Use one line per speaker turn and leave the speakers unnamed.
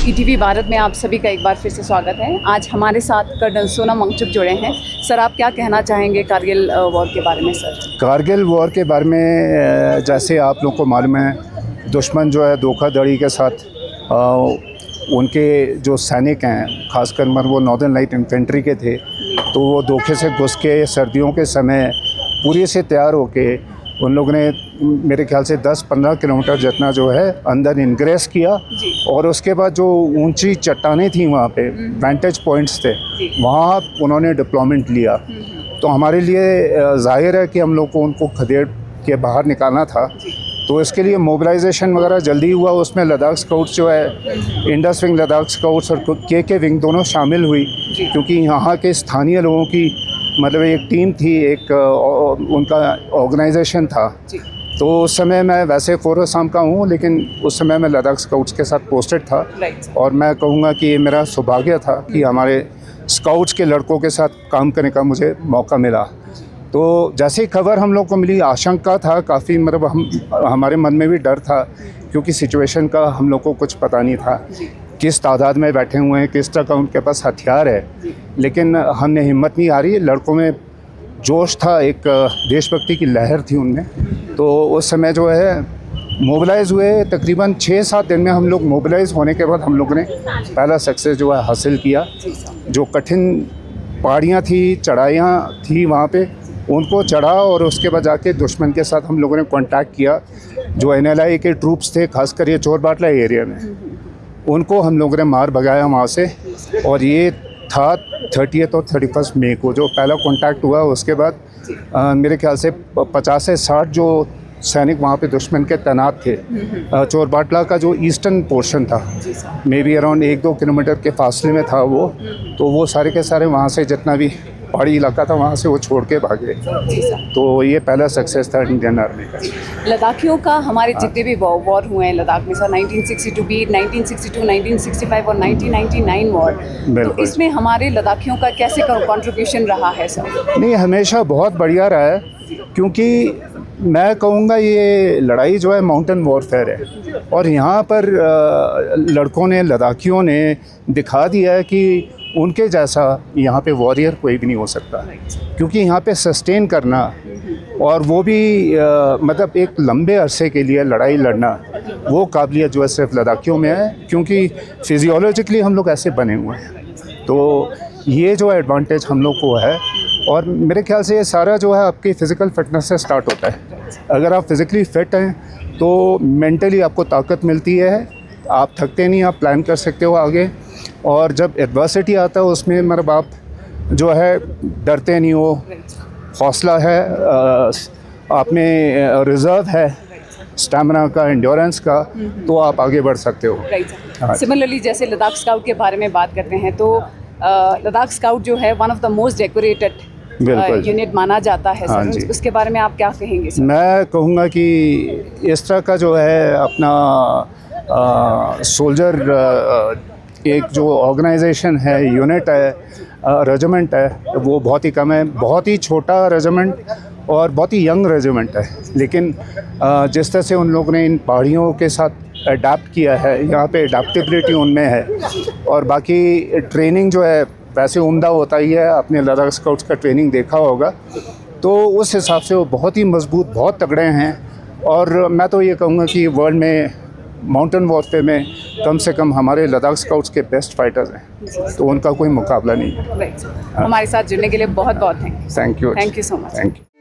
ETV Bharat में आप सभी का एक बार फिर से स्वागत है। आज हमारे साथ कर्नल सोनम वांगचुक जुड़े हैं। सर, आप क्या कहना चाहेंगे कारगिल वॉर के बारे में? सर,
कारगिल वॉर के बारे में जैसे आप लोग को मालूम है, दुश्मन जो है धोखाधड़ी के साथ उनके जो सैनिक हैं, खासकर वो नॉर्दर्न लाइट इन्फेंट्री के थे, तो वो धोखे से घुस के सर्दियों के समय पूरी से तैयार होके उन लोगों ने मेरे ख्याल से 10-15 किलोमीटर जितना जो है अंदर इनग्रेस किया। और उसके बाद जो ऊंची चट्टानें थी वहाँ पे वेंटेज पॉइंट्स थे, वहाँ उन्होंने डिप्लॉयमेंट लिया। तो हमारे लिए जाहिर है कि हम लोग को उनको खदेड़ के बाहर निकालना था, तो इसके लिए मोबिलाइजेशन वगैरह जल्दी हुआ। उसमें लद्दाख स्काउट्स जो है, इंडस विंग लद्दाख स्काउट्स और के विंग दोनों शामिल हुई, क्योंकि यहाँ के स्थानीय लोगों की मतलब एक टीम थी, एक उनका ऑर्गेनाइजेशन था। तो उस समय मैं वैसे फोर्स असम का हूँ, लेकिन उस समय मैं लद्दाख स्काउट्स के साथ पोस्टेड था। और मैं कहूँगा कि ये मेरा सौभाग्य था कि हमारे स्काउट्स के लड़कों के साथ काम करने का मुझे मौका मिला। तो जैसे ही खबर हम लोग को मिली, आशंका था काफ़ी, मतलब हमारे मन में भी डर था, क्योंकि सिचुएशन का हम लोग को कुछ पता नहीं था, किस तादाद में बैठे हुए हैं, किस तरह का उनके पास हथियार है। लेकिन हमने हिम्मत नहीं हारी, लड़कों में जोश था, एक देशभक्ति की लहर थी उनमें। तो उस समय जो है मोबिलाइज़ हुए। तकरीबन 6-7 दिन में हम लोग मोबिलाइज़ होने के बाद हम लोगों ने पहला सक्सेस जो है हासिल किया। जो कठिन पहाड़ियाँ थी, चढ़ाइयाँ थी, वहाँ पे उनको चढ़ा और उसके बाद जाके दुश्मन के साथ हम लोगों ने कांटेक्ट किया। जो NLI के ट्रूप्स थे, खासकर ये चोर बाटला एरिया में, उनको हम लोगों ने मार भगाया वहाँ से। और ये था 30 और 31 मई को जो पहला कांटेक्ट हुआ। उसके बाद मेरे ख्याल से 50 से 60 जो सैनिक वहाँ पे दुश्मन के तैनात थे। चोर बाटला का जो ईस्टर्न पोर्शन था, मे बी अराउंड 1-2 किलोमीटर के फासले में था वो, तो वो सारे के सारे वहाँ से जितना भी पहाड़ी इलाका था वहाँ से वो छोड़ के भागे। तो ये पहला सक्सेस था इंडियन आर्मी का।
लद्दाखियों का हमारे जितने भी वॉर हुए हैं लद्दाख में, सर 1962 बीट, 1962, 1965 और 1999 वॉर, तो इसमें हमारे लद्दाखियों का कैसे कंट्रीब्यूशन रहा है सर?
नहीं, हमेशा बहुत बढ़िया रहा है, क्योंकि मैं कहूँगा ये लड़ाई जो है माउंटेन वॉरफेयर है। और यहाँ पर लड़कों ने, लद्दाखियों ने दिखा दिया है कि उनके जैसा यहाँ पे वॉरियर कोई भी नहीं हो सकता, क्योंकि यहाँ पे सस्टेन करना और वो भी मतलब एक लंबे अरसे के लिए लड़ाई लड़ना, वो काबिलियत जो है सिर्फ लद्दाखियों में है, क्योंकि फिजियोलॉजिकली हम लोग ऐसे बने हुए हैं। तो ये जो एडवांटेज हम लोग को है। और मेरे ख्याल से ये सारा जो है आपकी फ़िज़िकल फिटनेस से स्टार्ट होता है। अगर आप फिज़िकली फ़िट हैं तो मेंटली आपको ताकत मिलती है, आप थकते नहीं, आप प्लान कर सकते हो आगे। और जब एडवर्सिटी आता है उसमें मतलब आप जो है डरते नहीं हो, हौसला है, आप में रिज़र्व है स्टैमिना का, एंड्योरेंस का, तो आप आगे बढ़ सकते हो।
सिमिलरली जैसे लद्दाख स्काउट के बारे में बात करते हैं, तो लद्दाख स्काउट जो है one of the most decorated unit माना जाता है सर, उसके बारे में आप क्या कहेंगे सर? मैं कहूँगा
कि इस तरह का जो है अपना सोल्जर एक जो ऑर्गेनाइजेशन है, यूनिट है, रेजिमेंट है, वो बहुत ही कम है। बहुत ही छोटा रेजिमेंट और बहुत ही यंग रेजिमेंट है, लेकिन जिस तरह से उन लोगों ने इन पहाड़ियों के साथ अडेप्ट किया है, यहाँ पे अडेप्टेबिलिटी उनमें है। और बाकी ट्रेनिंग जो है वैसे उम्दा होता ही है, आपने लद्दाख स्काउट्स का ट्रेनिंग देखा होगा, तो उस हिसाब से वो बहुत ही मजबूत, बहुत तगड़े हैं। और मैं तो ये कहूँगा कि वर्ल्ड में माउंटेन वॉरफेयर में कम से कम हमारे लद्दाख स्काउट्स के बेस्ट फाइटर्स हैं, तो उनका कोई मुकाबला नहीं है।
हमारे साथ जुड़ने के लिए बहुत बहुत thank you.
Thank you so much. Thank you.